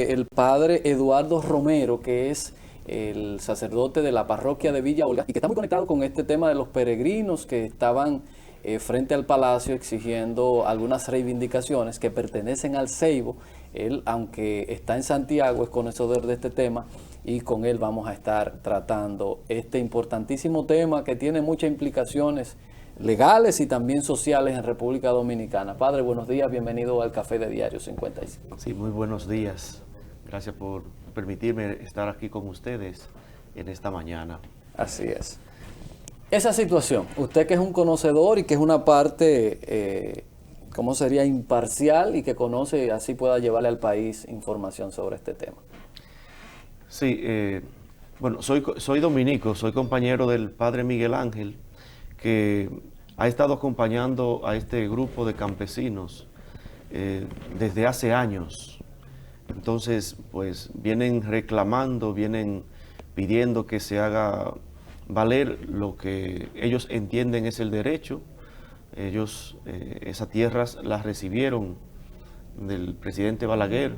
el padre Eduardo Romero, que es el sacerdote de la parroquia de Villa Olga y que está muy conectado con este tema de los peregrinos que estaban frente al palacio exigiendo algunas reivindicaciones que pertenecen al Ceibo. Él, aunque está en Santiago, es conocedor de este tema y con él vamos a estar tratando este importantísimo tema que tiene muchas implicaciones legales y también sociales en República Dominicana. Padre, buenos días, bienvenido al Café de Diario 55. Sí, muy buenos días. Gracias por permitirme estar aquí con ustedes en esta mañana. Así es. Esa situación, usted que es un conocedor y que es una parte, ¿cómo sería? Imparcial y que conoce y así pueda llevarle al país información sobre este tema. Sí, bueno, soy dominico, soy compañero del padre Miguel Ángel, que ha estado acompañando a este grupo de campesinos desde hace años. Entonces, pues vienen reclamando, vienen pidiendo que se haga valer lo que ellos entienden es el derecho. Ellos esas tierras las recibieron del presidente Balaguer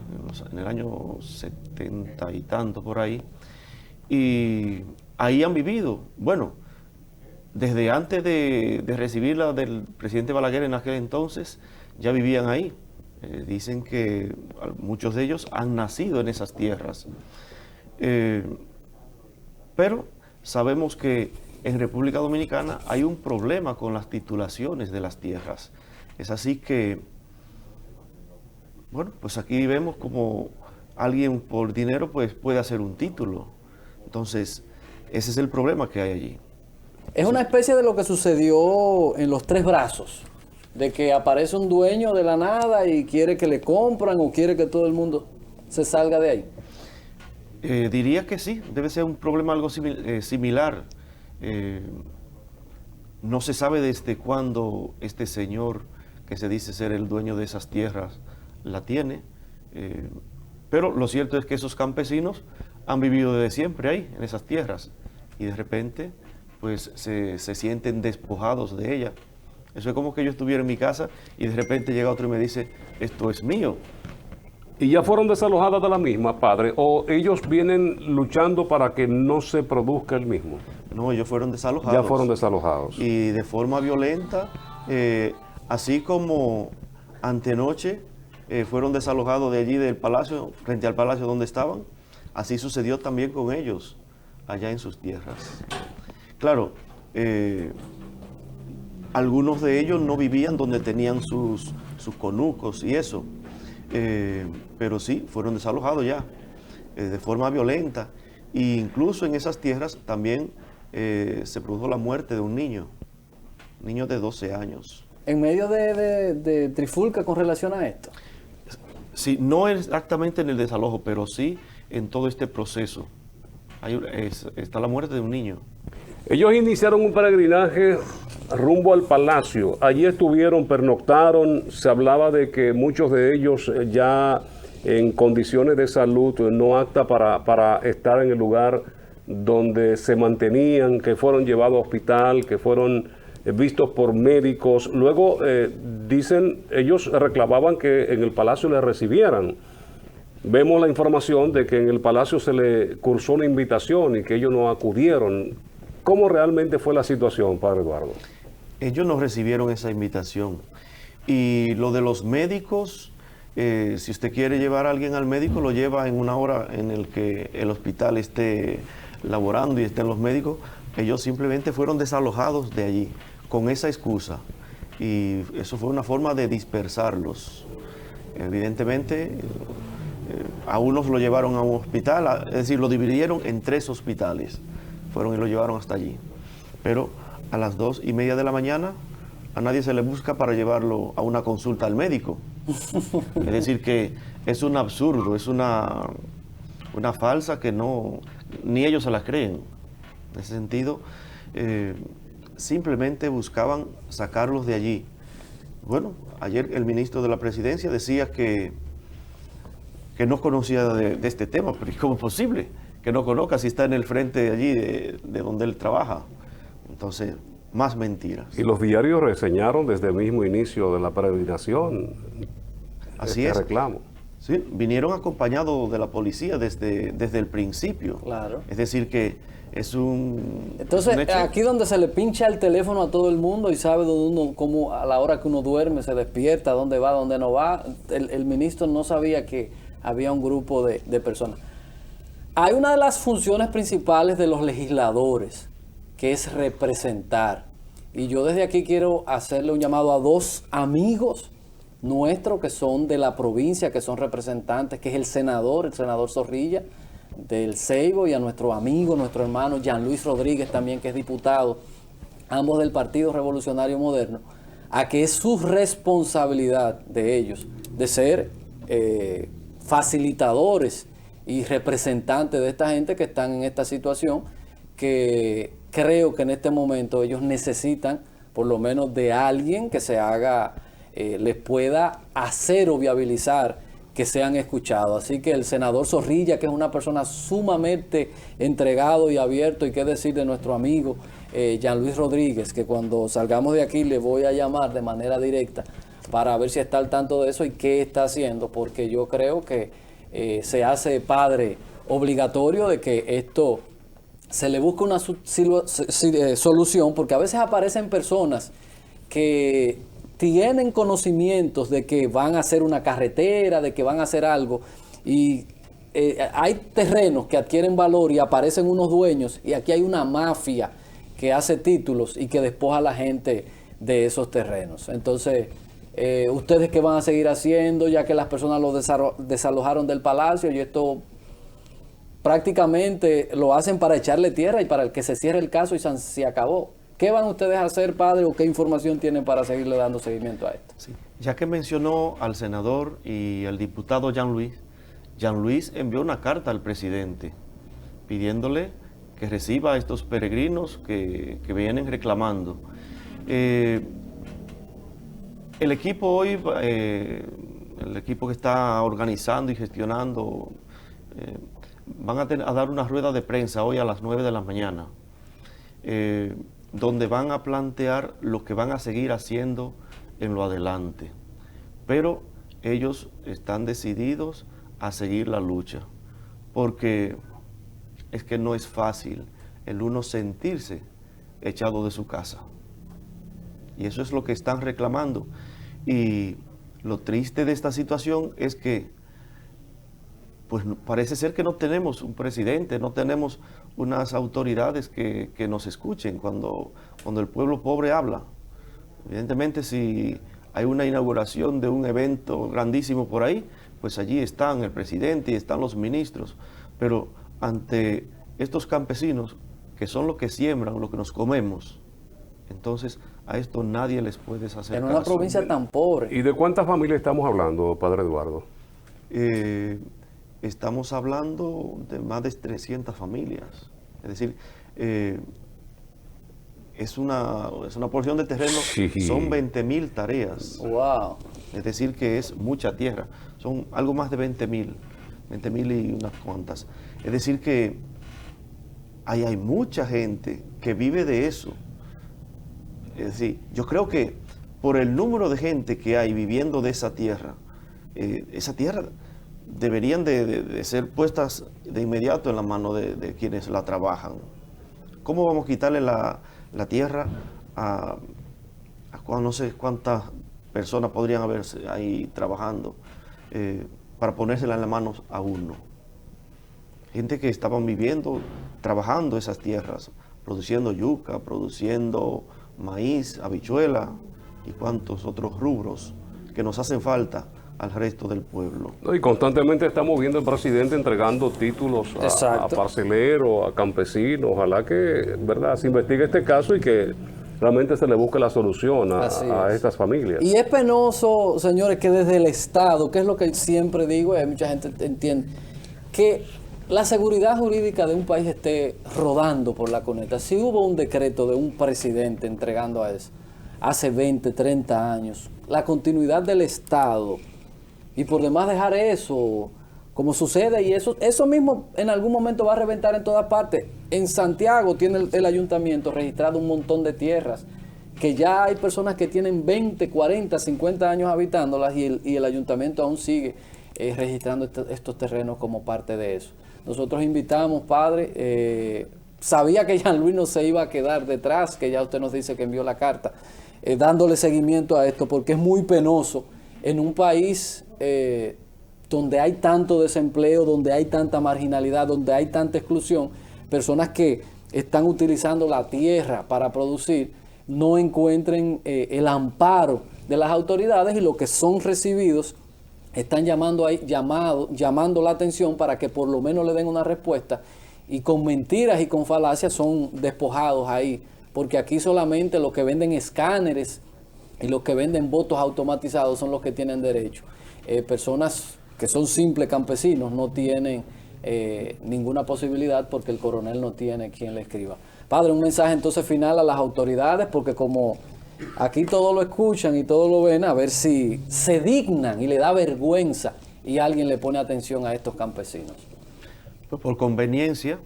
en el año 70 y tanto por ahí, y ahí han vivido. Bueno, desde antes de recibirla del presidente Balaguer en aquel entonces, ya vivían ahí. Dicen que muchos de ellos han nacido en esas tierras. Pero sabemos que en República Dominicana hay un problema con las titulaciones de las tierras. Es así que, bueno, pues aquí vemos como alguien por dinero pues puede hacer un título. Entonces, ese es el problema que hay allí. Es una especie de lo que sucedió en Los Tres Brazos, de que aparece un dueño de la nada y quiere que le compran o quiere que todo el mundo se salga de ahí. Diría que sí, debe ser un problema algo similar. No se sabe desde cuándo este señor, que se dice ser el dueño de esas tierras, la tiene, pero lo cierto es que esos campesinos han vivido desde siempre ahí, en esas tierras, y de repente pues se sienten despojados de ella. Eso es como que yo estuviera en mi casa y de repente llega otro y me dice, esto es mío. ¿Y ya fueron desalojadas de la misma, padre? ¿O ellos vienen luchando para que no se produzca el mismo? No, ellos fueron desalojados. Ya fueron desalojados. Y de forma violenta, así como antenoche fueron desalojados de allí del palacio, frente al palacio donde estaban, así sucedió también con ellos, allá en sus tierras. Claro, algunos de ellos no vivían donde tenían sus conucos y eso, pero sí, fueron desalojados ya, de forma violenta. E incluso en esas tierras también se produjo la muerte de un niño de 12 años. En medio de trifulca con relación a esto. Sí, no exactamente en el desalojo, pero sí en todo este proceso. Está la muerte de un niño. Ellos iniciaron un peregrinaje rumbo al palacio. Allí estuvieron, pernoctaron. Se hablaba de que muchos de ellos ya en condiciones de salud no apta para estar en el lugar donde se mantenían, que fueron llevados a hospital, que fueron vistos por médicos. Luego dicen, ellos reclamaban que en el palacio les recibieran. Vemos la información de que en el palacio se le cursó una invitación y que ellos no acudieron. ¿Cómo realmente fue la situación, padre Eduardo? Ellos no recibieron esa invitación. Y lo de los médicos, si usted quiere llevar a alguien al médico, lo lleva en una hora en el que el hospital esté laborando y estén los médicos. Ellos simplemente fueron desalojados de allí con esa excusa. Y eso fue una forma de dispersarlos. Evidentemente, a unos lo llevaron a un hospital, es decir, lo dividieron en 3 hospitales. Fueron y lo llevaron hasta allí. Pero a las 2:30 de la mañana a nadie se le busca para llevarlo a una consulta al médico. Es decir, que es un absurdo, es una falsa que no, ni ellos se la creen. En ese sentido, simplemente buscaban sacarlos de allí. Bueno, ayer el ministro de la Presidencia decía que no conocía de este tema, pero ¿cómo es posible que no conozca si está en el frente de allí, de donde él trabaja? Entonces, más mentiras. Y los diarios reseñaron desde el mismo inicio de la peregrinación Así este es. reclamo. Sí, vinieron acompañados de la policía desde el principio. Claro. Es decir, que es un... Entonces, un hecho. aquí donde se le pincha el teléfono a todo el mundo y sabe dónde uno, cómo a la hora que uno duerme, se despierta, dónde va, dónde no va, el ministro no sabía que había un grupo de personas. Hay una de las funciones principales de los legisladores, que es representar. Y yo desde aquí quiero hacerle un llamado a dos amigos nuestros que son de la provincia, que son representantes, que es el senador Zorrilla del Ceibo, y a nuestro amigo, nuestro hermano Jean Luis Rodríguez también, que es diputado, ambos del Partido Revolucionario Moderno, a que es su responsabilidad de ellos de ser facilitadores y representantes de esta gente que están en esta situación, que creo que en este momento ellos necesitan por lo menos de alguien que se haga, les pueda hacer o viabilizar que sean escuchados. Así que el senador Zorrilla, que es una persona sumamente entregado y abierto, y qué decir de nuestro amigo Jean Luis Rodríguez, que cuando salgamos de aquí le voy a llamar de manera directa para ver si está al tanto de eso y qué está haciendo, porque yo creo que se hace padre obligatorio de que esto se le busque una solución, porque a veces aparecen personas que tienen conocimientos de que van a hacer una carretera, de que van a hacer algo, y hay terrenos que adquieren valor y aparecen unos dueños, y aquí hay una mafia que hace títulos y que despoja a la gente de esos terrenos. Entonces, ¿ustedes qué van a seguir haciendo, ya que las personas los desalojaron del palacio y esto prácticamente lo hacen para echarle tierra y para que se cierre el caso y se acabó? ¿Qué van ustedes a hacer, padre, o qué información tienen para seguirle dando seguimiento a esto? Sí. Ya que mencionó al senador y al diputado Jean Luis envió una carta al presidente pidiéndole que reciba a estos peregrinos que vienen reclamando. El equipo hoy, el equipo que está organizando y gestionando, van a dar una rueda de prensa hoy a las 9 de la mañana, donde van a plantear lo que van a seguir haciendo en lo adelante. Pero ellos están decididos a seguir la lucha, porque es que no es fácil el uno sentirse echado de su casa. Y eso es lo que están reclamando. Y lo triste de esta situación es que pues parece ser que no tenemos un presidente, no tenemos unas autoridades que nos escuchen cuando el pueblo pobre habla. Evidentemente, si hay una inauguración de un evento grandísimo por ahí, pues allí están el presidente y están los ministros. Pero ante estos campesinos, que son lo que siembran, lo que nos comemos, entonces a esto nadie les puede hacer caso. En una provincia tan pobre. ¿Y de cuántas familias estamos hablando, padre Eduardo? Estamos hablando de más de 300 familias. Es decir, es una porción de terreno, sí. Son 20.000 tareas. Wow. Es decir, que es mucha tierra. Son algo más de 20.000 y unas cuantas. Es decir, que hay mucha gente que vive de eso. Es decir, yo creo que por el número de gente que hay viviendo de esa tierra deberían de ser puestas de inmediato en la mano de quienes la trabajan. ¿Cómo vamos a quitarle la tierra a no sé cuántas personas podrían haber ahí trabajando para ponérsela en las manos a uno? Gente que estaban viviendo, trabajando esas tierras, produciendo yuca, produciendo maíz, habichuela y cuantos otros rubros que nos hacen falta al resto del pueblo. Y constantemente estamos viendo al presidente entregando títulos a parceleros, a campesinos. Ojalá que, ¿verdad?, se investigue este caso y que realmente se le busque la solución a estas familias. Y es penoso, señores, que desde el Estado, que es lo que siempre digo, y mucha gente entiende, que la seguridad jurídica de un país esté rodando por la cuneta. Si hubo un decreto de un presidente entregando a eso hace 20, 30 años, la continuidad del Estado, y por demás dejar eso como sucede, y eso mismo en algún momento va a reventar en todas partes. En Santiago tiene el ayuntamiento registrado un montón de tierras que ya hay personas que tienen 20, 40, 50 años habitándolas, y el ayuntamiento aún sigue registrando estos terrenos como parte de eso. Nosotros invitamos, padre, sabía que Jean Luis no se iba a quedar detrás, que ya usted nos dice que envió la carta, dándole seguimiento a esto, porque es muy penoso en un país donde hay tanto desempleo, donde hay tanta marginalidad, donde hay tanta exclusión, personas que están utilizando la tierra para producir, no encuentren el amparo de las autoridades, y los que son recibidos están llamando la atención para que por lo menos le den una respuesta, y con mentiras y con falacias son despojados ahí, porque aquí solamente los que venden escáneres y los que venden votos automatizados son los que tienen derecho. Personas que son simples campesinos no tienen ninguna posibilidad, porque el coronel no tiene quien le escriba. Padre, un mensaje entonces final a las autoridades, porque como aquí todos lo escuchan y todos lo ven, a ver si se dignan y le da vergüenza y alguien le pone atención a estos campesinos. Pues por conveniencia,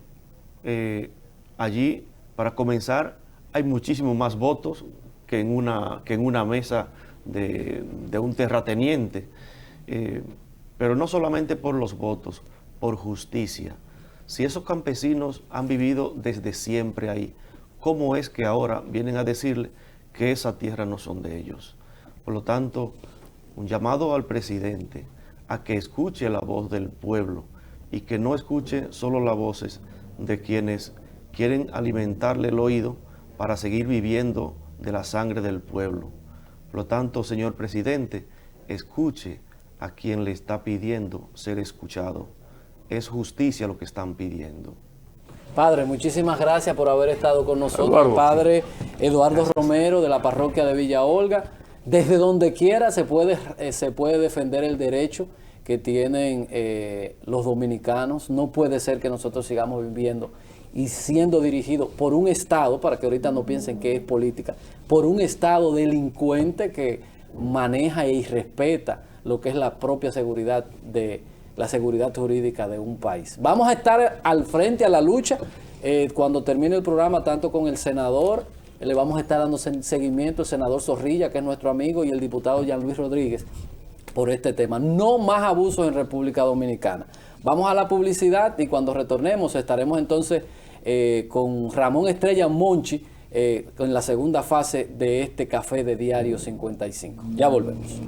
allí, para comenzar, hay muchísimos más votos que en una mesa de un terrateniente. Pero no solamente por los votos, por justicia. Si esos campesinos han vivido desde siempre ahí, ¿cómo es que ahora vienen a decirle que esa tierra no son de ellos? Por lo tanto, un llamado al presidente a que escuche la voz del pueblo y que no escuche solo las voces de quienes quieren alimentarle el oído para seguir viviendo de la sangre del pueblo. Por lo tanto, señor presidente, escuche a quien le está pidiendo ser escuchado. Es justicia lo que están pidiendo. Padre, muchísimas gracias por haber estado con nosotros. Padre Eduardo Romero, de la parroquia de Villa Olga. Desde donde quiera se puede defender el derecho que tienen los dominicanos. No puede ser que nosotros sigamos viviendo y siendo dirigidos por un Estado, para que ahorita no piensen que es política, por un Estado delincuente que maneja y respeta lo que es la propia seguridad la seguridad jurídica de un país. Vamos a estar al frente a la lucha cuando termine el programa, tanto con el senador, le vamos a estar dando seguimiento, el senador Zorrilla, que es nuestro amigo, y el diputado Jean Luis Rodríguez, por este tema. No más abusos en República Dominicana. Vamos a la publicidad y cuando retornemos estaremos entonces con Ramón Estrella Monchi en la segunda fase de este café de Diario 55. Ya volvemos.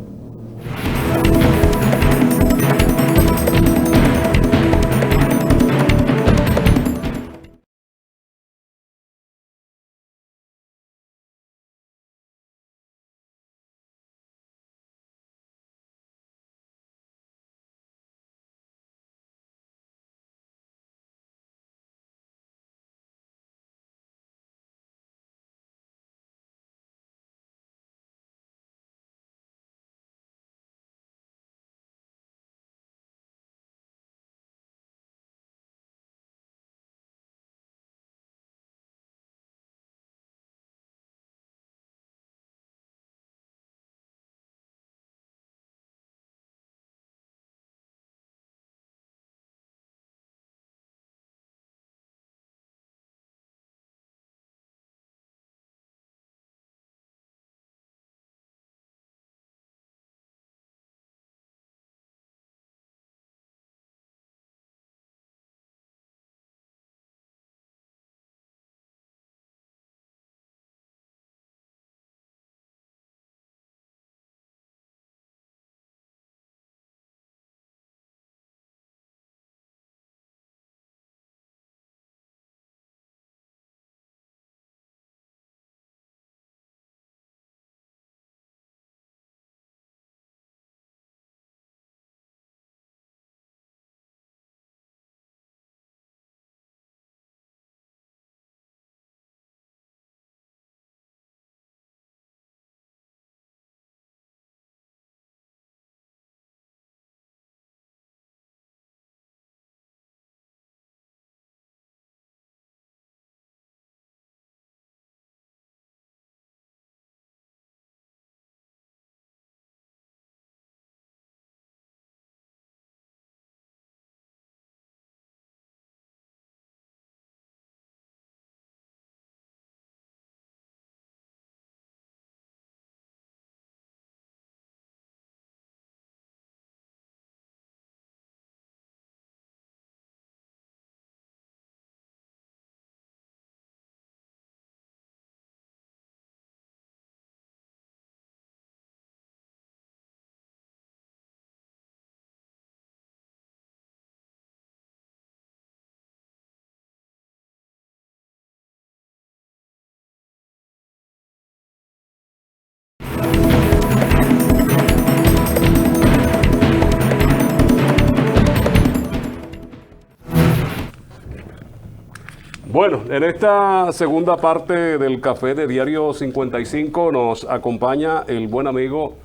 Bueno, en esta segunda parte del Café de Diario 55 nos acompaña el buen amigo,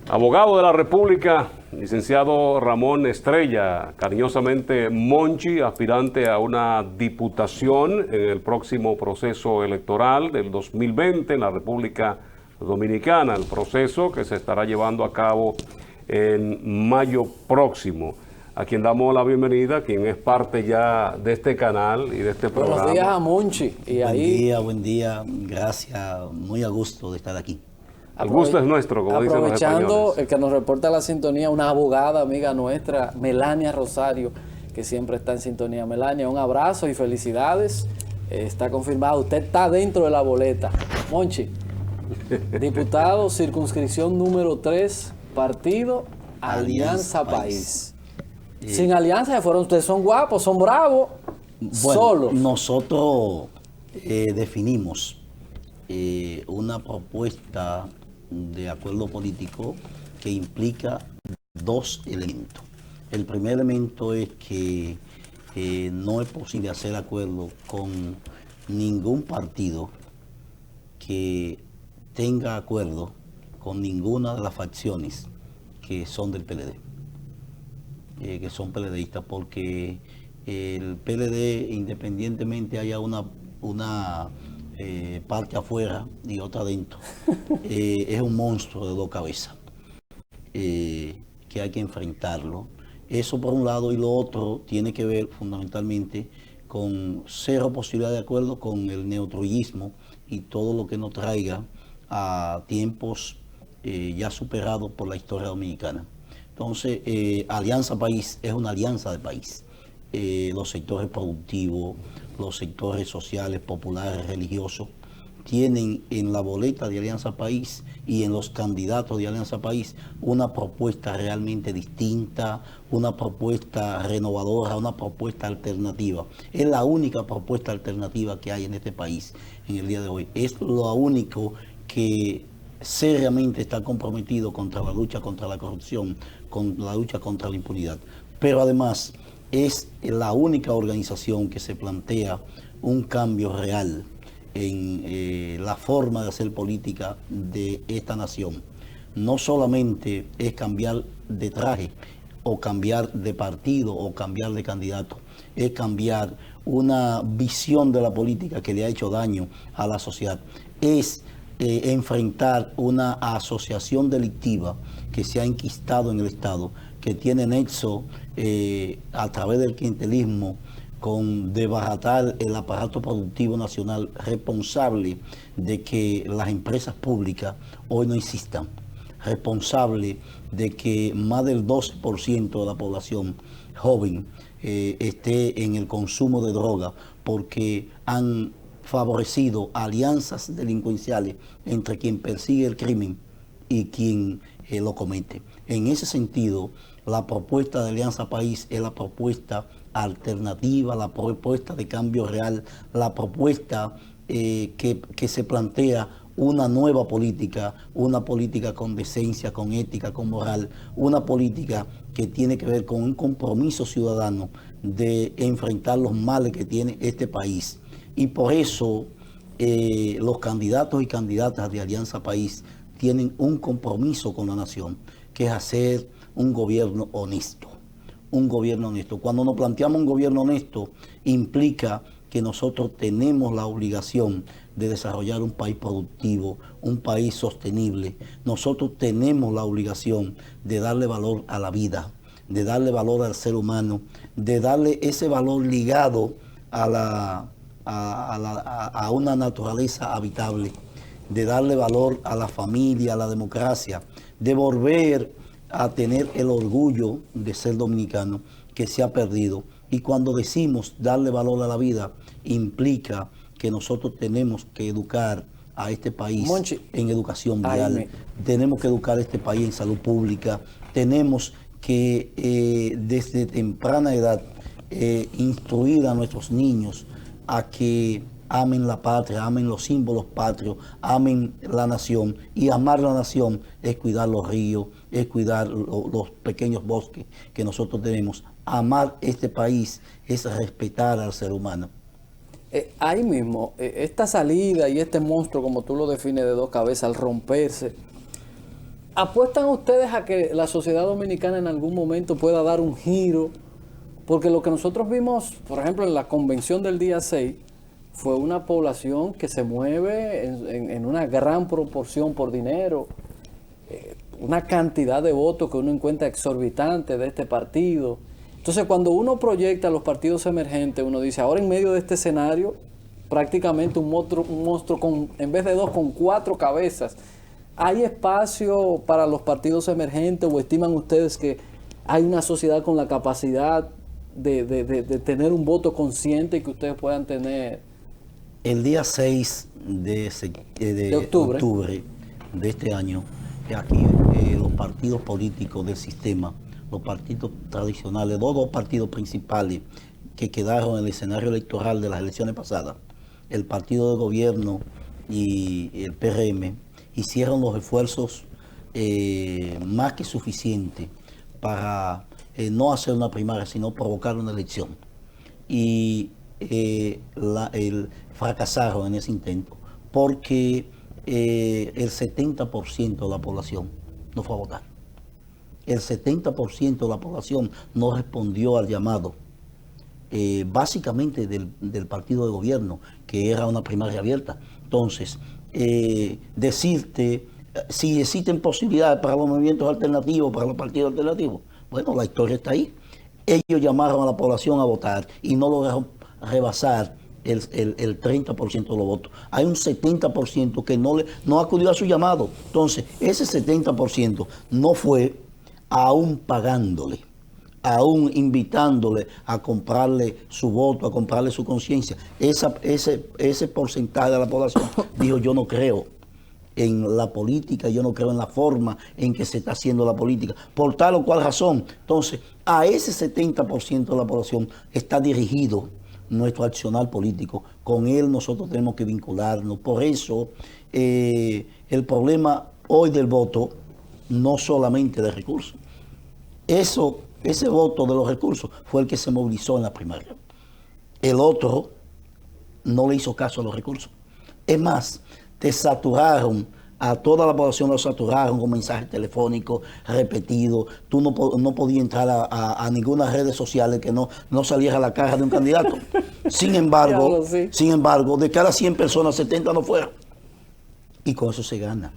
abogado de la República, licenciado Ramón Estrella, cariñosamente Monchi, aspirante a una diputación en el próximo proceso electoral del 2020 en la República Dominicana, el proceso que se estará llevando a cabo en mayo próximo. A quien damos la bienvenida, quien es parte ya de este canal y de este programa. Buenos días a Monchi. Buen día, gracias, muy a gusto de estar aquí. El gusto es nuestro, como dicen los españoles. Aprovechando el que nos reporta la sintonía, una abogada amiga nuestra, Melania Rosario, que siempre está en sintonía. Melania, un abrazo y felicidades. Está confirmado, usted está dentro de la boleta. Monchi, diputado, circunscripción número 3, partido Alianza País. Sin alianza, ustedes son guapos, son bravos, solos. Nosotros definimos una propuesta de acuerdo político que implica dos elementos. El primer elemento es que no es posible hacer acuerdo con ningún partido que tenga acuerdo con ninguna de las facciones que son del PLD. Que son PLDistas, porque el PLD, independientemente haya una parte afuera y otra adentro, es un monstruo de dos cabezas, que hay que enfrentarlo. Eso por un lado, y lo otro tiene que ver fundamentalmente con cero posibilidad de acuerdo con el neotruyismo y todo lo que nos traiga a tiempos ya superados por la historia dominicana. Entonces, Alianza País es una alianza de país. Los sectores productivos, los sectores sociales, populares, religiosos, tienen en la boleta de Alianza País y en los candidatos de Alianza País una propuesta realmente distinta, una propuesta renovadora, una propuesta alternativa. Es la única propuesta alternativa que hay en este país en el día de hoy. Es lo único que seriamente está comprometido contra la lucha contra la corrupción, con la lucha contra la impunidad. Pero además es la única organización que se plantea un cambio real en la forma de hacer política de esta nación. No solamente es cambiar de traje o cambiar de partido o cambiar de candidato, es cambiar una visión de la política que le ha hecho daño a la sociedad. Es enfrentar una asociación delictiva que se ha enquistado en el Estado, que tiene nexo a través del clientelismo con desbaratar el aparato productivo nacional, responsable de que las empresas públicas hoy no existan, responsable de que más del 12% de la población joven esté en el consumo de droga, porque han favorecido alianzas delincuenciales entre quien persigue el crimen y quien lo comete. En ese sentido, la propuesta de Alianza País es la propuesta alternativa, la propuesta de cambio real, la propuesta que se plantea una nueva política, una política con decencia, con ética, con moral, una política que tiene que ver con un compromiso ciudadano de enfrentar los males que tiene este país. Y por eso los candidatos y candidatas de Alianza País tienen un compromiso con la nación, que es hacer un gobierno honesto. Un gobierno honesto. Cuando nos planteamos un gobierno honesto, implica que nosotros tenemos la obligación de desarrollar un país productivo, un país sostenible. Nosotros tenemos la obligación de darle valor a la vida, de darle valor al ser humano, de darle ese valor ligado a una naturaleza habitable, de darle valor a la familia, a la democracia, de volver a tener el orgullo de ser dominicano que se ha perdido. Y cuando decimos darle valor a la vida, implica que nosotros tenemos que educar a este país, Monchi, en educación vial, tenemos que educar a este país en salud pública, tenemos que desde temprana edad instruir a nuestros niños a que amen la patria, amen los símbolos patrios, amen la nación. Y amar la nación es cuidar los ríos, es cuidar los pequeños bosques que nosotros tenemos. Amar este país es respetar al ser humano. Ahí mismo, esta salida y este monstruo, como tú lo defines, de dos cabezas, al romperse, ¿apuestan ustedes a que la sociedad dominicana en algún momento pueda dar un giro? Porque lo que nosotros vimos, por ejemplo, en la convención del día 6, fue una población que se mueve en una gran proporción por dinero, una cantidad de votos que uno encuentra exorbitante de este partido. Entonces, cuando uno proyecta a los partidos emergentes, uno dice, ahora en medio de este escenario, prácticamente un monstruo con, en vez de dos, con 4 cabezas. ¿Hay espacio para los partidos emergentes o estiman ustedes que hay una sociedad con la capacidad de tener un voto consciente y que ustedes puedan tener? El día 6 de octubre de este año, aquí los partidos políticos del sistema, los partidos tradicionales, los dos partidos principales que quedaron en el escenario electoral de las elecciones pasadas, el partido de gobierno y el PRM, hicieron los esfuerzos más que suficientes para no hacer una primaria, sino provocar una elección. Y fracasaron en ese intento porque el 70% de la población no fue a votar. El 70% de la población no respondió al llamado, básicamente del partido de gobierno, que era una primaria abierta. Entonces, decirte si existen posibilidades para los movimientos alternativos, para los partidos alternativos, bueno, la historia está ahí. Ellos llamaron a la población a votar y no lograron rebasar el 30% de los votos. Hay un 70% que no acudió a su llamado. Entonces, ese 70% no fue aún pagándole, aún invitándole a comprarle su voto, a comprarle su conciencia. Ese porcentaje de la población dijo, yo no creo en la política, yo no creo en la forma en que se está haciendo la política, por tal o cual razón. Entonces, a ese 70% de la población está dirigido nuestro accionar político. Con él nosotros tenemos que vincularnos. Por eso, el problema hoy del voto, no solamente de recursos. Ese voto de los recursos fue el que se movilizó en la primaria. El otro no le hizo caso a los recursos. Es más, te saturaron, a toda la población lo saturaron con mensajes telefónicos repetidos. Tú no podías entrar a ninguna red social que no saliera la caja de un candidato. Sin embargo, de cada 100 personas, 70 no fueron. Y con eso se gana.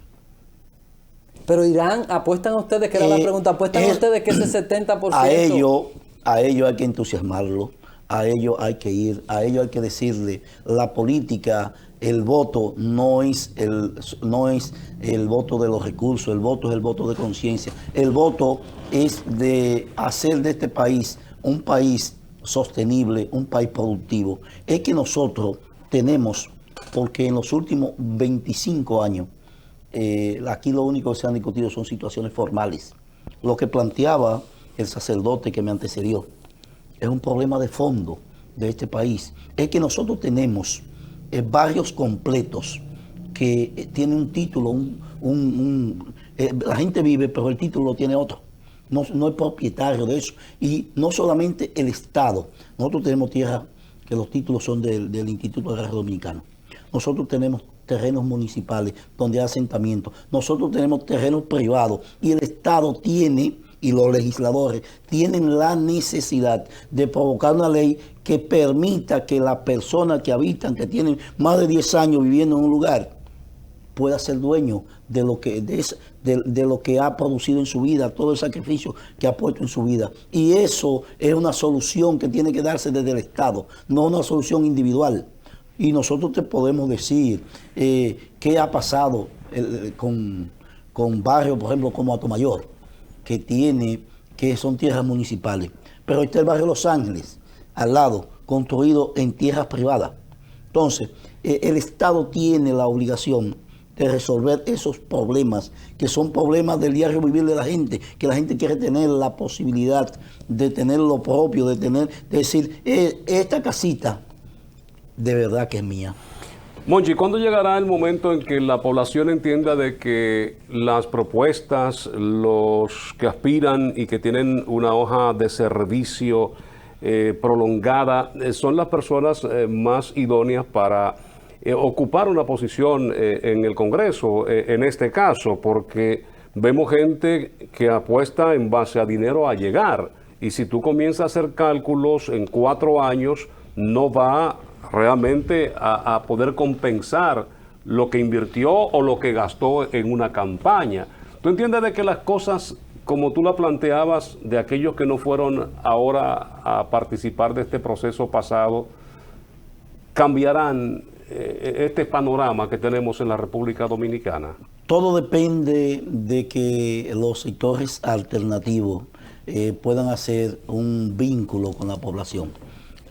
Pero Irán, ¿apuestan ustedes, que era la pregunta, apuestan ustedes que ese 70%? A ellos hay que entusiasmarlo, a ellos hay que ir, a ellos hay que decirle, la política, el voto no es el voto de los recursos, el voto es el voto de conciencia. El voto es de hacer de este país un país sostenible, un país productivo. Es que nosotros tenemos, porque en los últimos 25 años, aquí lo único que se han discutido son situaciones formales. Lo que planteaba el sacerdote que me antecedió es un problema de fondo de este país. Es que nosotros tenemos barrios completos que tienen un título, la gente vive, pero el título lo tiene otro. No es propietario de eso. Y no solamente el Estado. Nosotros tenemos tierra que los títulos son del Instituto Agrario Dominicano. Nosotros tenemos terrenos municipales donde hay asentamientos. Nosotros tenemos terrenos privados y el Estado tiene, y los legisladores tienen la necesidad de provocar una ley que permita que las personas que habitan, que tienen más de 10 años viviendo en un lugar, pueda ser dueño de lo que ha producido en su vida, todo el sacrificio que ha puesto en su vida. Y eso es una solución que tiene que darse desde el Estado, no una solución individual. Y nosotros te podemos decir qué ha pasado con barrios, por ejemplo, como Atomayor, que son tierras municipales. Pero está el barrio Los Ángeles, al lado, construido en tierras privadas. Entonces, el Estado tiene la obligación de resolver esos problemas, que son problemas del diario vivir de la gente, que la gente quiere tener la posibilidad de tener lo propio, de decir, esta casita de verdad que es mía. Monchi, ¿cuándo llegará el momento en que la población entienda de que las propuestas, los que aspiran y que tienen una hoja de servicio prolongada, son las personas más idóneas para ocupar una posición en el Congreso, en este caso, porque vemos gente que apuesta en base a dinero a llegar, y si tú comienzas a hacer cálculos en 4 años, no va realmente a poder compensar lo que invirtió o lo que gastó en una campaña. ¿Tú entiendes de que las cosas, como tú la planteabas, de aquellos que no fueron ahora a participar de este proceso pasado, cambiarán este panorama que tenemos en la República Dominicana? Todo depende de que los sectores alternativos puedan hacer un vínculo con la población.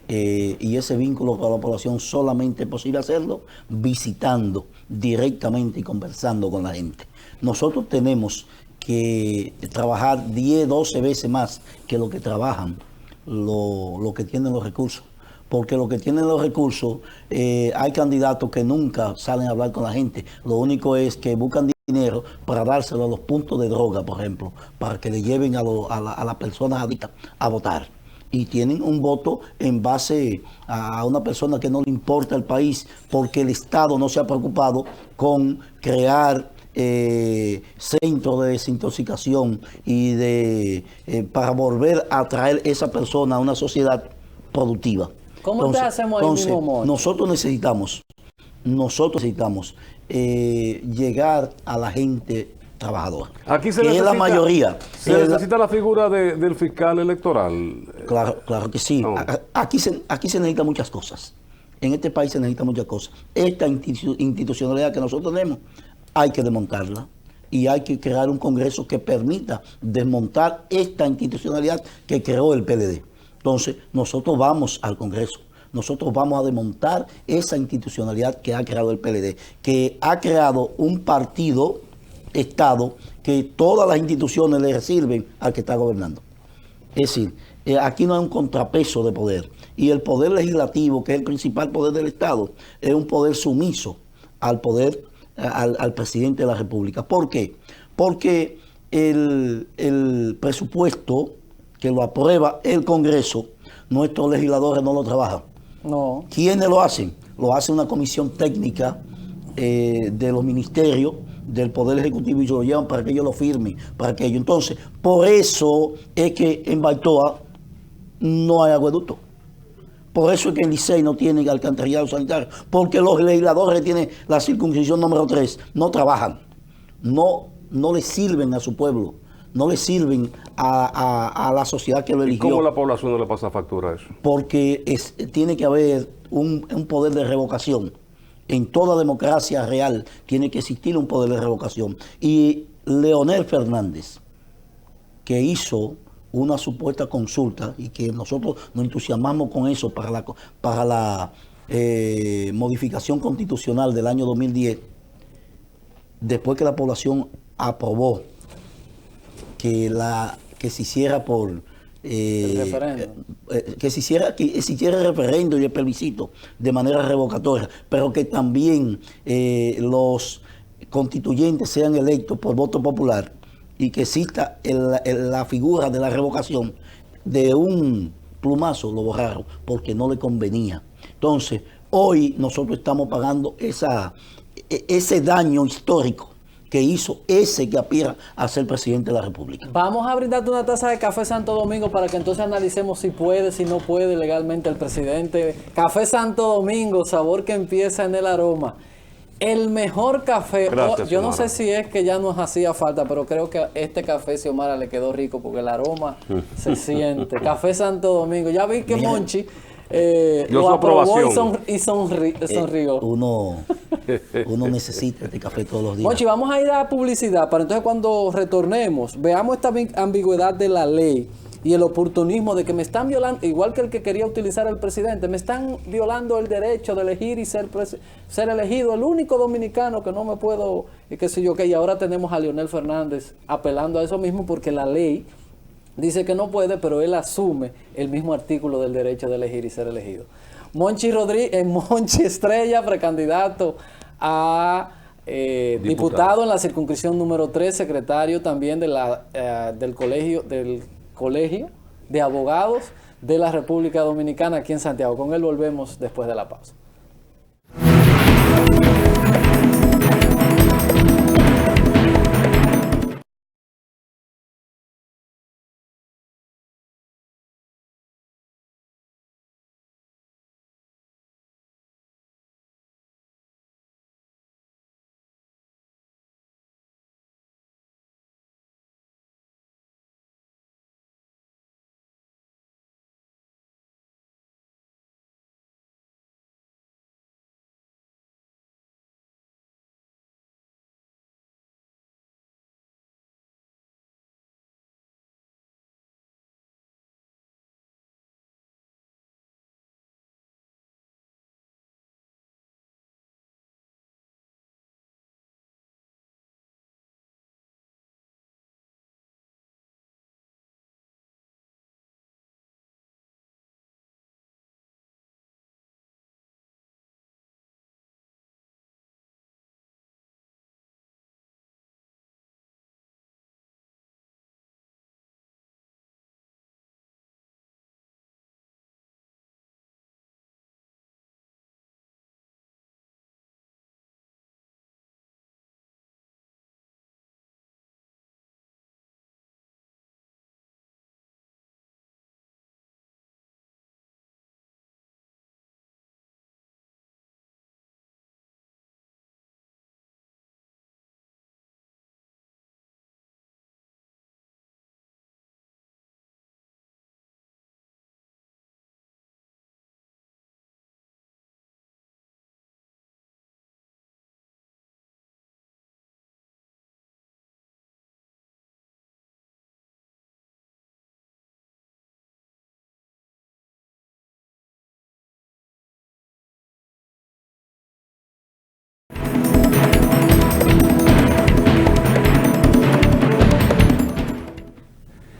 Y ese vínculo con la población solamente es posible hacerlo visitando directamente y conversando con la gente. Nosotros tenemos que trabajar 10, 12 veces más que lo que trabajan lo que tienen los recursos. Porque lo que tienen los recursos, hay candidatos que nunca salen a hablar con la gente. Lo único es que buscan dinero para dárselo a los puntos de droga, por ejemplo, para que le lleven a las personas adictas a votar. Y tienen un voto en base a una persona que no le importa el país, porque el Estado no se ha preocupado con crear centros de desintoxicación y para volver a traer esa persona a una sociedad productiva. ¿Cómo te hacemos ahí mismo, Monchi? Nosotros necesitamos llegar a la gente trabajadora. Aquí se que necesita, es la mayoría. ¿Se necesita la figura del fiscal electoral? Claro que sí. No. Aquí se necesitan muchas cosas. En este país se necesitan muchas cosas. Esta institucionalidad que nosotros tenemos, hay que desmontarla. Y hay que crear un Congreso que permita desmontar esta institucionalidad que creó el PLD. Entonces, nosotros vamos al Congreso. Nosotros vamos a desmontar esa institucionalidad que ha creado el PLD, que ha creado un partido Estado que todas las instituciones le sirven al que está gobernando. Es decir, aquí no hay un contrapeso de poder. Y el poder legislativo, que es el principal poder del Estado, es un poder sumiso al poder, al presidente de la República. ¿Por qué? Porque el presupuesto que lo aprueba el Congreso, nuestros legisladores no lo trabajan. No. ¿Quiénes lo hacen? Lo hace una comisión técnica de los ministerios, del Poder Ejecutivo, y se lo llevan para que ellos lo firmen, para que ellos. Entonces, por eso es que en Baitoa no hay acueducto. Por eso es que en Licey no tienen alcantarillado sanitario, porque los legisladores que tienen la circunscripción número 3 no trabajan, no le sirven a su pueblo, no le sirven a la sociedad que lo eligió. ¿Y cómo la población no le pasa factura a eso? Porque tiene que haber un poder de revocación. En toda democracia real tiene que existir un poder de revocación. Y Leonel Fernández, que hizo una supuesta consulta y que nosotros nos entusiasmamos con eso para la modificación constitucional del año 2010, después que la población aprobó que se hiciera por El referéndum. que se hiciera el referendo y el plebiscito de manera revocatoria, pero que también los constituyentes sean electos por voto popular y que exista la figura de la revocación, de un plumazo lo borraron porque no le convenía. Entonces, hoy nosotros estamos pagando ese daño histórico que hizo ese que aspira a ser presidente de la República. Vamos a brindarte una taza de café Santo Domingo para que entonces analicemos si puede, si no puede legalmente el presidente. Café Santo Domingo, sabor que empieza en el aroma. El mejor café. Gracias, yo no Xiomara. sé si es que ya nos hacía falta, pero creo que este café Xiomara le quedó rico porque el aroma se siente. Café Santo Domingo. Ya vi que Mira, Monchi dio lo su aprobó aprobación. y sonrió. Uno necesita este café todos los días. Monchi, vamos a ir a publicidad para entonces cuando retornemos, veamos esta ambigüedad de la ley y el oportunismo de que me están violando, igual que el que quería utilizar el presidente, me están violando el derecho de elegir y ser elegido, el único dominicano que no me puedo, y qué sé yo qué, y ahora tenemos a Leonel Fernández apelando a eso mismo porque la ley dice que no puede, pero él asume el mismo artículo del derecho de elegir y ser elegido. Monchi Estrella, precandidato a diputado en la circunscripción número 3, secretario también de del colegio de abogados de la República Dominicana aquí en Santiago. Con él volvemos después de la pausa.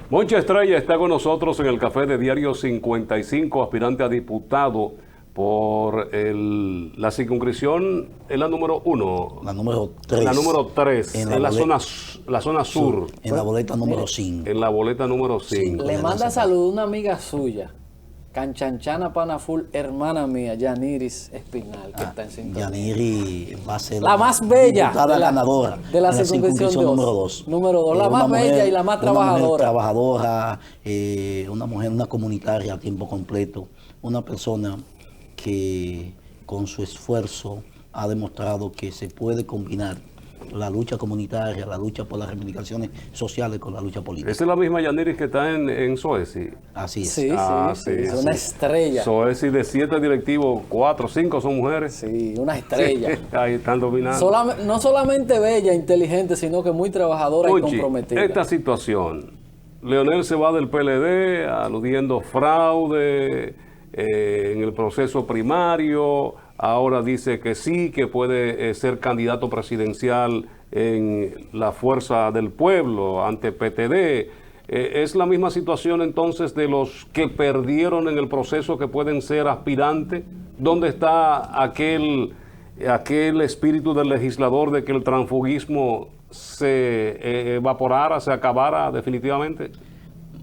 Moncho Estrella está con nosotros en el café de Diario 55, aspirante a diputado por la circunscripción, es la número 1. La número 3. La número 3, en la zona sur. En la boleta número 5. En la boleta número 5. Le manda salud una amiga suya, Canchanchana Panaful, hermana mía, Yaniris Espinal, que está en sintonía. Yaniri va a ser la más bella diputada ganadora de la circunscripción número 2. Número 2, la más bella y la más trabajadora. Una mujer trabajadora, una mujer, una comunitaria a tiempo completo, una persona que con su esfuerzo ha demostrado que se puede combinar la lucha comunitaria, la lucha por las reivindicaciones sociales con la lucha política. Esa es la misma Yaniris que está en SOESI. Así es. Sí, es una estrella. SOESI de 7 directivos, 4, 5 son mujeres. Sí, una estrella. Ahí están dominando. No solamente bella, inteligente, sino que muy trabajadora y comprometida. Esta situación, Leonel se va del PLD aludiendo fraude en el proceso primario. Ahora dice que sí, que puede ser candidato presidencial en la Fuerza del Pueblo ante PTD. ¿Es la misma situación entonces de los que perdieron en el proceso que pueden ser aspirantes? ¿Dónde está aquel espíritu del legislador de que el transfugismo se evaporara, se acabara definitivamente?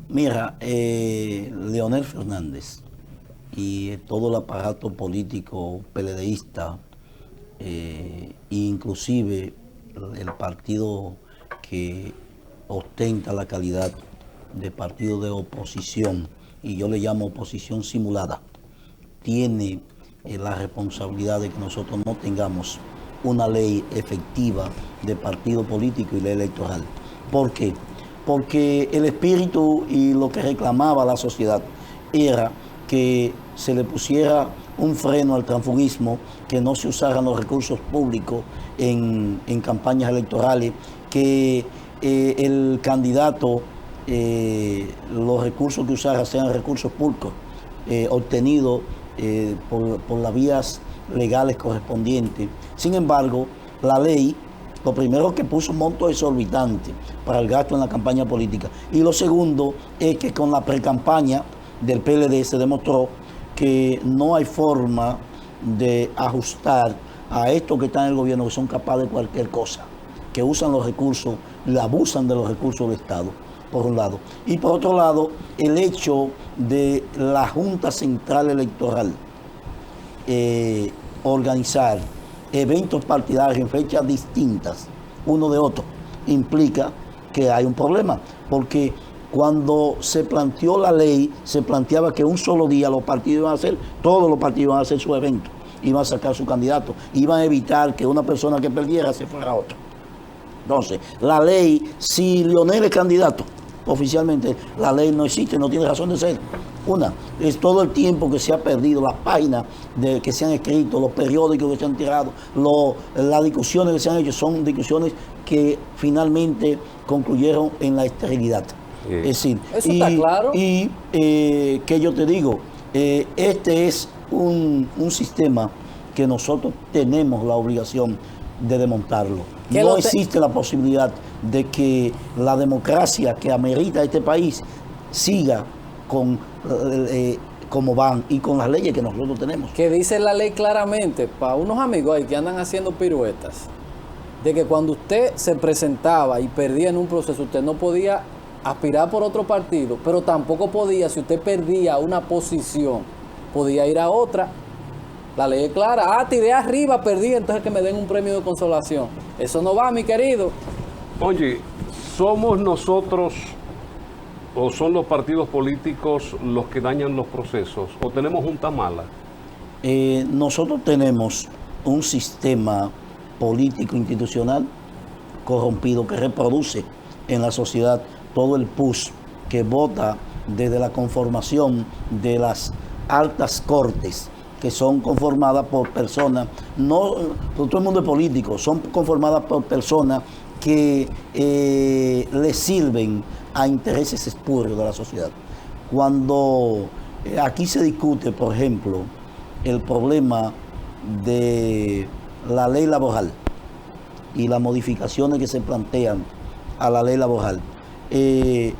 Mira, Leonel Fernández y todo el aparato político PLDista, inclusive el partido que ostenta la calidad de partido de oposición, y yo le llamo oposición simulada, tiene la responsabilidad de que nosotros no tengamos una ley efectiva de partido político y ley electoral. ¿Por qué? Porque el espíritu y lo que reclamaba la sociedad era que se le pusiera un freno al transfugismo, que no se usaran los recursos públicos en campañas electorales, que el candidato, los recursos que usara sean recursos públicos obtenidos por las vías legales correspondientes. Sin embargo, la ley, lo primero que puso un monto exorbitante para el gasto en la campaña política, y lo segundo es que con la precampaña del PLD se demostró que no hay forma de ajustar a estos que están en el gobierno, que son capaces de cualquier cosa, que usan los recursos, le abusan de los recursos del Estado. por un lado. Y por otro lado, el hecho de la Junta Central Electoral organizar eventos partidarios en fechas distintas, uno de otro, implica que hay un problema, porque cuando se planteó la ley, se planteaba que un solo día los partidos iban a hacer, todos los partidos iban a hacer su evento, iban a sacar su candidato, iban a evitar que una persona que perdiera se fuera a otra. Entonces, la ley, si Leonel es candidato, oficialmente la ley no existe, no tiene razón de ser. Una, es todo el tiempo que se ha perdido, las páginas que se han escrito, los periódicos que se han tirado, las discusiones que se han hecho, son discusiones que finalmente concluyeron en la esterilidad. Sí. Es decir, Eso está claro. Y que yo te digo, este es un sistema que nosotros tenemos la obligación de desmontarlo. No existe la posibilidad de que la democracia que amerita este país siga con como van y con las leyes que nosotros tenemos. Que dice la ley claramente, para unos amigos ahí que andan haciendo piruetas, de que cuando usted se presentaba y perdía en un proceso, usted no podía aspirar por otro partido, pero tampoco podía, si usted perdía una posición, podía ir a otra. La ley es clara. Tiré arriba, perdí, entonces que me den un premio de consolación. Eso no va, mi querido. Oye, ¿somos nosotros o son los partidos políticos los que dañan los procesos? ¿O tenemos junta mala? Nosotros tenemos un sistema político institucional corrompido que reproduce en la sociedad todo el push que vota desde la conformación de las altas cortes, que son conformadas por personas, no todo el mundo es político, son conformadas por personas que le sirven a intereses espurios de la sociedad. Cuando aquí se discute, por ejemplo, el problema de la ley laboral y las modificaciones que se plantean a la ley laboral,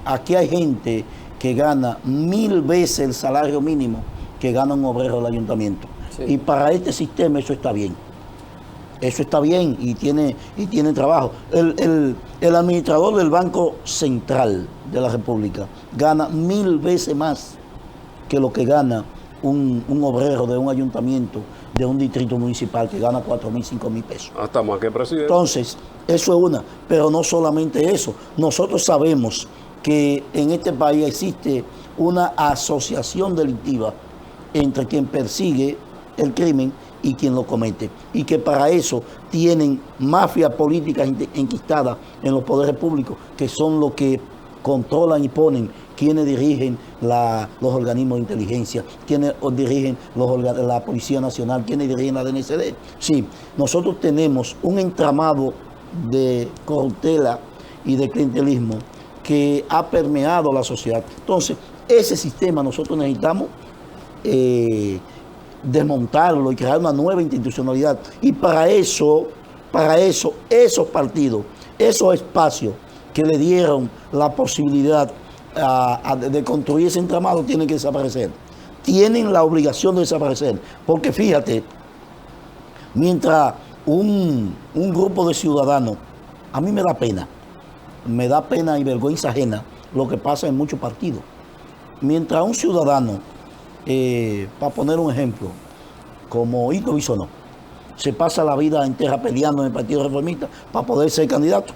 aquí hay gente que gana 1000 veces el salario mínimo que gana un obrero del ayuntamiento. Sí. Y para este sistema eso está bien. Eso está bien y tiene trabajo. El administrador del Banco Central de la República gana 1000 veces más que lo que gana un obrero de un ayuntamiento, de un distrito municipal, que gana 4.000, 5.000 pesos. Hasta más que el presidente. Entonces, eso es una. Pero no solamente eso. Nosotros sabemos que en este país existe una asociación delictiva entre quien persigue el crimen y quien lo comete, y que para eso tienen mafias políticas enquistadas en los poderes públicos, que son los que controlan y ponen quienes dirigen los organismos de inteligencia, quienes dirigen la Policía Nacional, quienes dirigen la DNCD. Sí, nosotros tenemos un entramado de corruptela y de clientelismo que ha permeado la sociedad. Entonces, ese sistema nosotros necesitamos desmontarlo y crear una nueva institucionalidad. Y para eso, esos partidos, esos espacios que le dieron la posibilidad de construir ese entramado tienen que desaparecer. Tienen la obligación de desaparecer. Porque fíjate, mientras un grupo de ciudadanos, a mí me da pena y vergüenza ajena lo que pasa en muchos partidos. Mientras un ciudadano, para poner un ejemplo, como Hito Bisonó, se pasa la vida entera peleando en el Partido Reformista para poder ser candidato,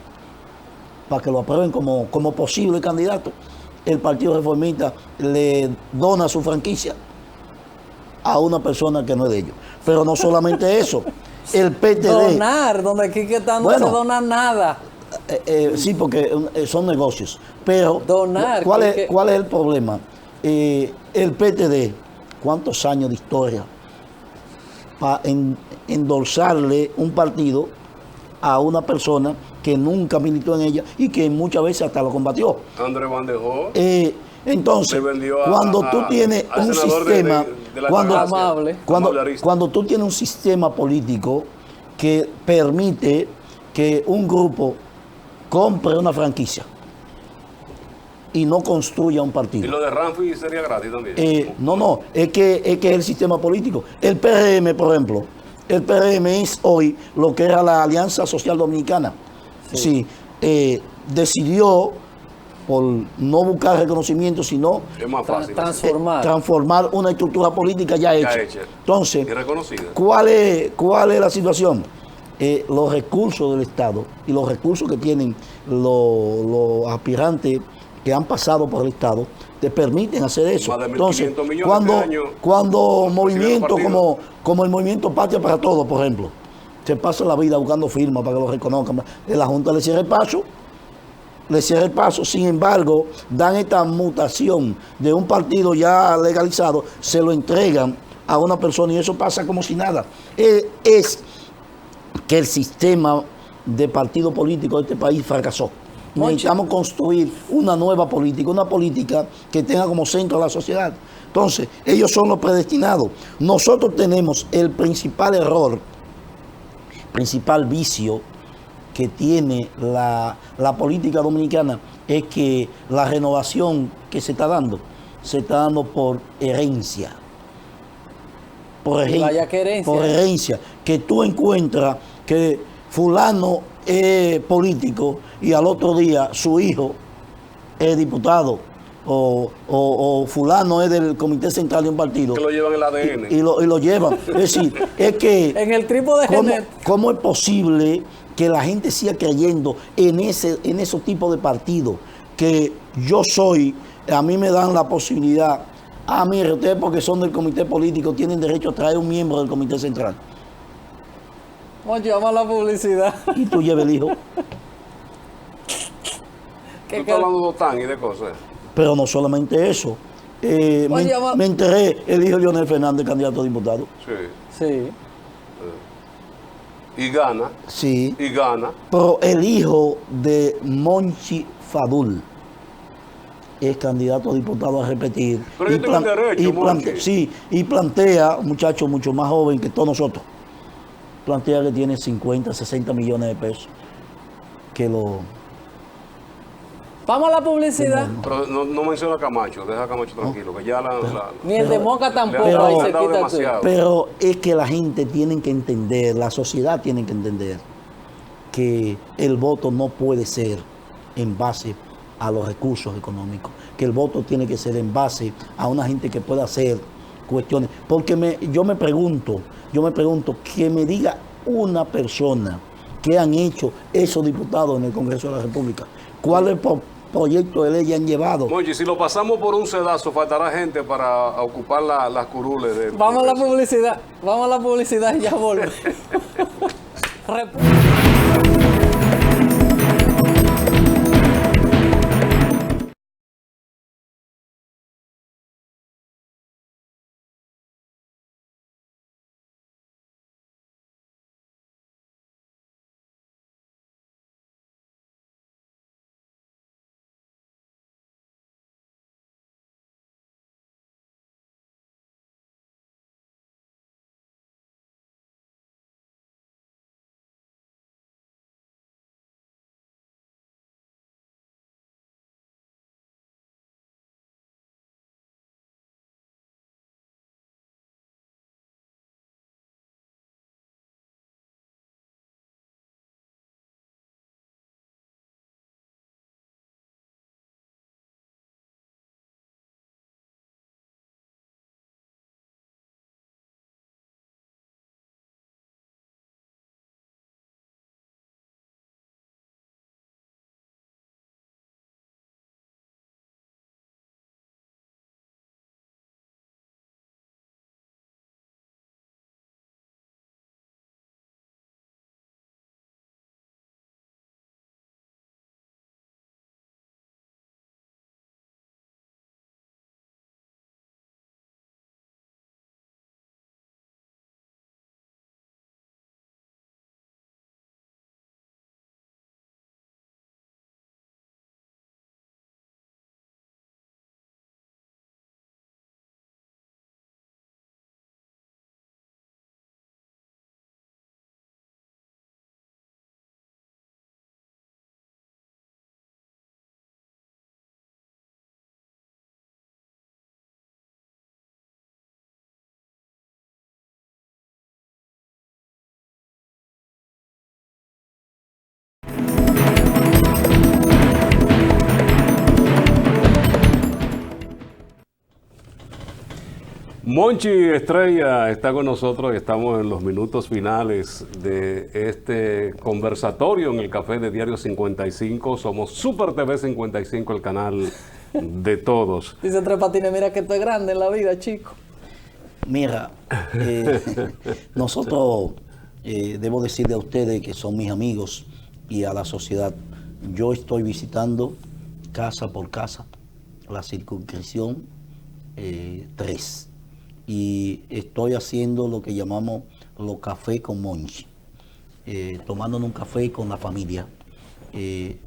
para que lo aprueben como posible candidato, el Partido Reformista le dona su franquicia a una persona que no es de ellos. Pero no solamente eso, el PTD... Donar, donde aquí que está no se dona nada. Sí, porque son negocios. Pero, donar, ¿cuál es el problema? El PTD, ¿cuántos años de historia para endosarle un partido a una persona que nunca militó en ella y que muchas veces hasta lo combatió? André Van de Hoff. Entonces, cuando tú tienes un sistema, cuando tú tienes un sistema político que permite que un grupo compre una franquicia y no construya un partido. ¿Y lo de Ramfi sería gratis también? No, es que es el sistema político. El PRM, por ejemplo, el PRM es hoy lo que era la Alianza Social Dominicana. Sí, decidió por no buscar reconocimiento, sino Es más fácil. transformar una estructura política ya hecha. Entonces, Y reconocida. ¿cuál es la situación? Los recursos del Estado y los recursos que tienen los aspirantes que han pasado por el Estado te permiten hacer eso. Más de 1.500 Entonces, millones cuando movimientos partido. como el movimiento Patria para Todos, por ejemplo, se pasa la vida buscando firmas para que lo reconozcan, la Junta le cierra el paso, sin embargo, dan esta mutación de un partido ya legalizado, se lo entregan a una persona y eso pasa como si nada. Es que el sistema de partido político de este país fracasó. Necesitamos construir una nueva política, una política que tenga como centro a la sociedad. Entonces, ellos son los predestinados. Nosotros tenemos el principal error, principal vicio que tiene la política dominicana, es que la renovación que se está dando por herencia. Por herencia, que tú encuentras que fulano es político y al otro día su hijo es diputado o fulano es del comité central de un partido. Que lo llevan en el ADN. Y lo llevan. Es decir, es que... En el trípode ¿Cómo es posible que la gente siga creyendo en esos tipos de partidos? Que a mí me dan la posibilidad, mire, ustedes porque son del comité político tienen derecho a traer un miembro del comité central. Oye, vamos a la publicidad. Y tú llevas el hijo. Tú estás hablando de OTAN y de cosas. Pero no solamente eso. Me enteré, el hijo de Leonel Fernández, candidato a diputado. Sí. Y gana. Sí. Y gana. Pero el hijo de Monchi Fadul es candidato a diputado a repetir. Pero yo tengo derecho, y plantea, un muchacho mucho más joven que todos nosotros, plantea que tiene 50, 60 millones de pesos. Vamos a la publicidad. Pero no menciona a Camacho, deja a Camacho tranquilo, que ya Ni el de Moca tampoco, le ahí han se dado quita demasiado. Pero es que la gente tiene que entender, la sociedad tiene que entender que el voto no puede ser en base a los recursos económicos, que el voto tiene que ser en base a una gente que pueda hacer cuestiones. Porque yo me pregunto, que me diga una persona que han hecho esos diputados en el Congreso de la República, ¿cuál es el proyecto de ley han llevado? Oye, si lo pasamos por un sedazo, faltará gente para ocupar las curules. Vamos a la publicidad y ya volvemos. Monchi Estrella está con nosotros y estamos en los minutos finales de este conversatorio en el Café de Diario 55. Somos Super TV 55, el canal de todos. Dice Tres Patines, mira que estoy grande en la vida, chico. Mira, nosotros, debo decirle a ustedes que son mis amigos y a la sociedad, yo estoy visitando casa por casa la circunscripción 3 y estoy haciendo lo que llamamos los cafés con Monchi, tomándonos un café con la familia,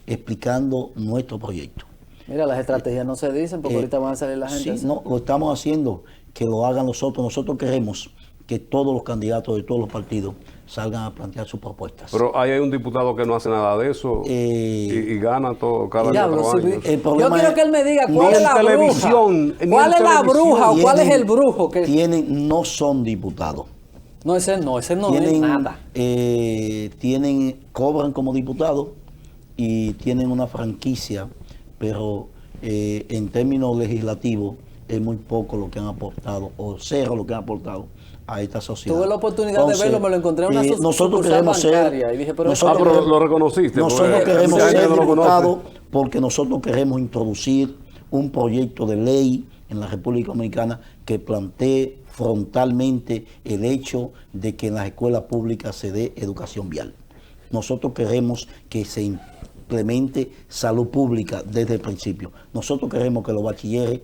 explicando nuestro proyecto. Mira, las estrategias no se dicen porque ahorita van a salir la gente. Sí, así. no, lo estamos haciendo, que lo hagan nosotros. Nosotros queremos que todos los candidatos de todos los partidos salgan a plantear sus propuestas. Pero ahí hay un diputado que no hace nada de eso y gana todo cada Diablo, 4 si años. El yo problema quiero es- que él me diga ni cuál es en la televisión, bruja. ni ¿Cuál en es la televisión. bruja o cuál es Tienen- el brujo? Que... no son diputados. No, ese no es nada. Cobran como diputados y tienen una franquicia, pero en términos legislativos es muy poco lo que han aportado, o cero lo que han aportado a esta sociedad. Tuve la oportunidad de verlo, me lo encontré en una nosotros sucursal queremos bancaria ser, y dije, pero nosotros pero queremos- lo reconociste. nosotros porque queremos hace ser años no lo conoce. diputados porque nosotros queremos introducir un proyecto de ley en la República Dominicana que plantee frontalmente el hecho de que en las escuelas públicas se dé educación vial. Nosotros queremos que se implemente salud pública desde el principio. Nosotros queremos que los bachilleres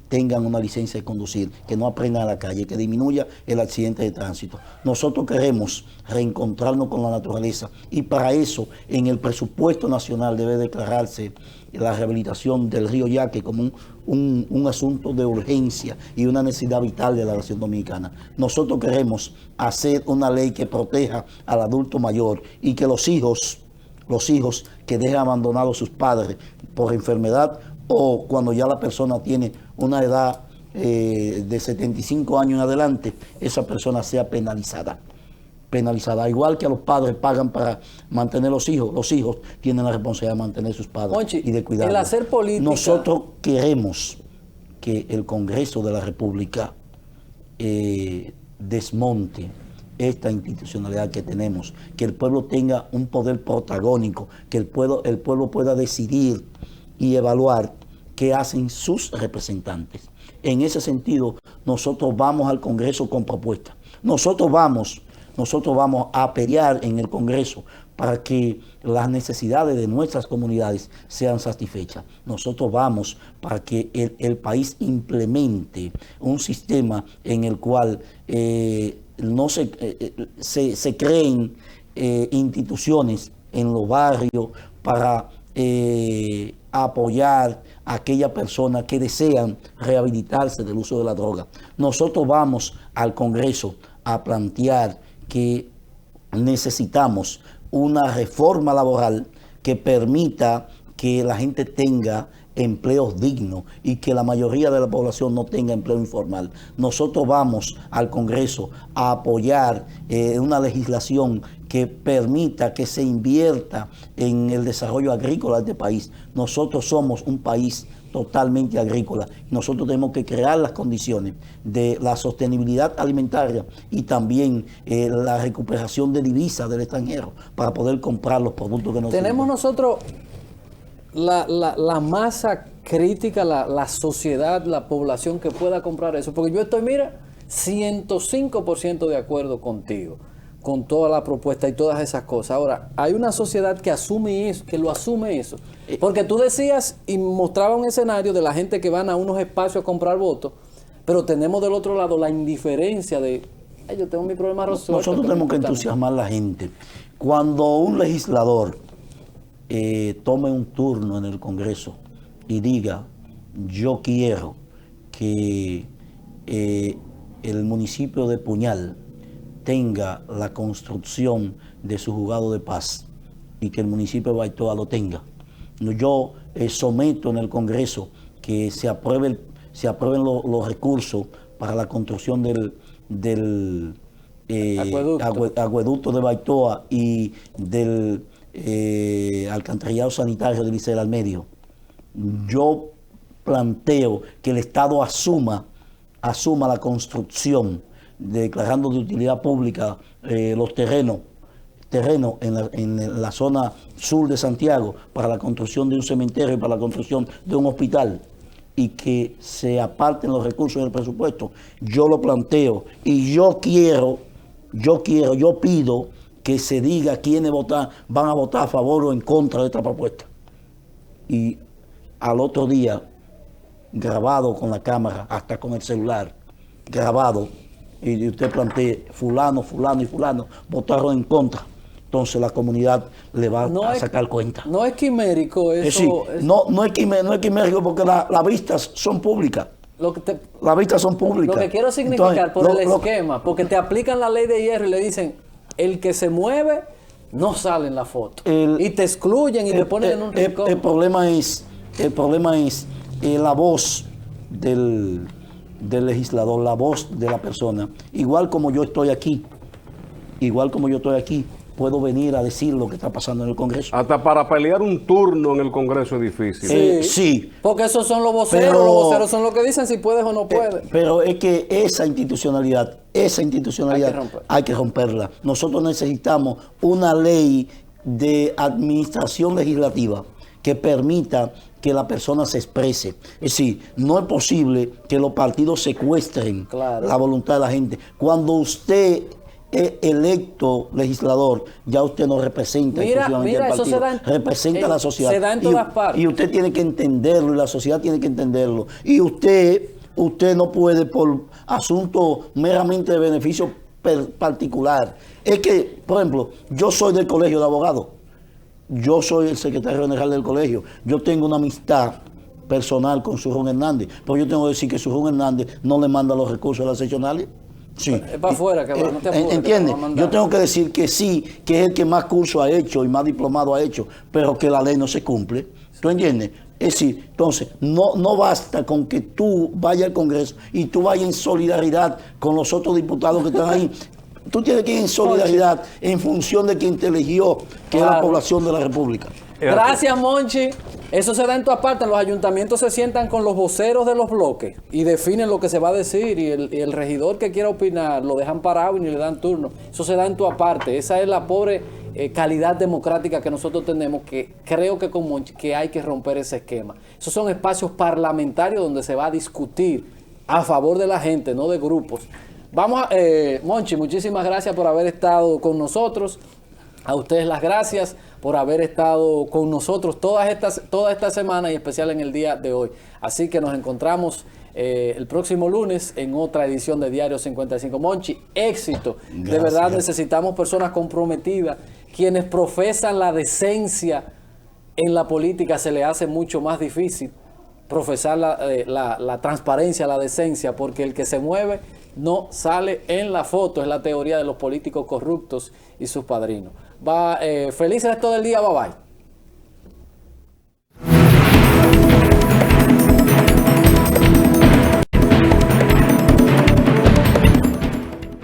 tengan una licencia de conducir, que no aprendan a la calle, que disminuya el accidente de tránsito. Nosotros queremos reencontrarnos con la naturaleza y para eso en el presupuesto nacional debe declararse la rehabilitación del río Yaque como un asunto de urgencia y una necesidad vital de la nación dominicana. Nosotros queremos hacer una ley que proteja al adulto mayor y que los hijos que dejan abandonados a sus padres por enfermedad o cuando ya la persona tiene una edad de 75 años en adelante, esa persona sea penalizada. Igual que a los padres pagan para mantener los hijos tienen la responsabilidad de mantener a sus padres Monchi, y de cuidarlos. el hacer política... Nosotros queremos que el Congreso de la República desmonte esta institucionalidad que tenemos, que el pueblo tenga un poder protagónico, que el pueblo pueda decidir y evaluar qué hacen sus representantes. En ese sentido, nosotros vamos al Congreso con propuestas. Nosotros vamos a pelear en el Congreso para que las necesidades de nuestras comunidades sean satisfechas. Nosotros vamos para que el país implemente un sistema en el cual no se creen instituciones en los barrios para apoyar a aquellas personas que desean rehabilitarse del uso de la droga. Nosotros vamos al Congreso a plantear que necesitamos una reforma laboral que permita que la gente tenga empleos dignos y que la mayoría de la población no tenga empleo informal. Nosotros vamos al Congreso a apoyar una legislación que permita que se invierta en el desarrollo agrícola de este país. Nosotros somos un país totalmente agrícola. Nosotros tenemos que crear las condiciones de la sostenibilidad alimentaria y también la recuperación de divisas del extranjero para poder comprar los productos que nos Tenemos sirven. nosotros la masa crítica, la sociedad, la población que pueda comprar eso. Porque yo estoy, mira, 105% de acuerdo contigo, con toda la propuesta y todas esas cosas. Ahora, hay una sociedad que asume eso, que lo asume eso. Porque tú decías y mostraba un escenario de la gente que van a unos espacios a comprar votos, pero tenemos del otro lado la indiferencia de, "Ay, yo tengo mi problema resuelto". Nosotros tenemos que entusiasmar a la gente. Cuando un legislador tome un turno en el Congreso y diga, yo quiero que el municipio de Puñal tenga la construcción de su juzgado de paz y que el municipio de Baitoa lo tenga. Yo someto en el Congreso que se aprueben los recursos para la construcción del acueducto de Baitoa y del alcantarillado sanitario de Licey al Medio. Yo planteo que el Estado asuma asuma la construcción, declarando de utilidad pública los terrenos en la zona sur de Santiago para la construcción de un cementerio y para la construcción de un hospital, y que se aparten los recursos del presupuesto, yo lo planteo y yo pido que se diga quiénes van a votar a favor o en contra de esta propuesta. Y al otro día, grabado con la cámara, hasta con el celular, grabado, y usted plantee fulano, fulano y fulano votaron en contra. Entonces la comunidad le va a sacar cuenta. No es quimérico eso. No es quimérico porque las vistas son públicas. Las vistas son públicas. Lo que quiero significar esquema, porque te aplican la ley de hierro y le dicen, el que se mueve no sale en la foto. Y te excluyen y te ponen en un rincón. El problema es la voz del legislador, la voz de la persona. Igual como yo estoy aquí, puedo venir a decir lo que está pasando en el Congreso. Hasta para pelear un turno en el Congreso es difícil. Sí. Porque esos son los voceros. Los voceros son los que dicen si puedes o no puedes. Pero es que esa institucionalidad hay que romperla. Nosotros necesitamos una ley de administración legislativa que permita que la persona se exprese. Es decir, no es posible que los partidos secuestren la voluntad de la gente. Cuando usted es electo legislador, ya usted no representa exclusivamente al partido, representa a la sociedad. Se da en todas partes. Y usted tiene que entenderlo, y la sociedad tiene que entenderlo. Y usted no puede, por asunto meramente de beneficio particular. Es que, por ejemplo, yo soy del colegio de abogados. Yo soy el secretario general del colegio. Yo tengo una amistad personal con Surrón Hernández, pero yo tengo que decir que Surrón Hernández no le manda los recursos a las seccionales. Sí. Es para afuera, que no te apures. ¿Entiendes? Yo tengo que decir que sí, que es el que más curso ha hecho y más diplomado ha hecho, pero que la ley no se cumple. ¿Tú entiendes? Es decir, entonces, no basta con que tú vayas al Congreso y tú vayas en solidaridad con los otros diputados que están ahí. Tú tienes que ir en solidaridad en función de quien te eligió, que es la población de la República. Gracias, Monchi. Eso se da en todas partes. Los ayuntamientos se sientan con los voceros de los bloques y definen lo que se va a decir, y el regidor que quiera opinar lo dejan parado y ni le dan turno. Eso se da en todas partes. Esa es la pobre calidad democrática que nosotros tenemos, que creo que con Monchi que hay que romper ese esquema. Esos son espacios parlamentarios donde se va a discutir a favor de la gente, no de grupos. Monchi, muchísimas gracias por haber estado con nosotros. A ustedes las gracias por haber estado con nosotros toda esta semana y especial en el día de hoy. Así que nos encontramos el próximo lunes en otra edición de Diario 55. Monchi, éxito. Gracias. De verdad necesitamos personas comprometidas. Quienes profesan la decencia en la política se les hace mucho más difícil profesar la transparencia, la decencia, porque el que se mueve no sale en la foto. Es la teoría de los políticos corruptos y sus padrinos. Feliz resto del día, bye bye.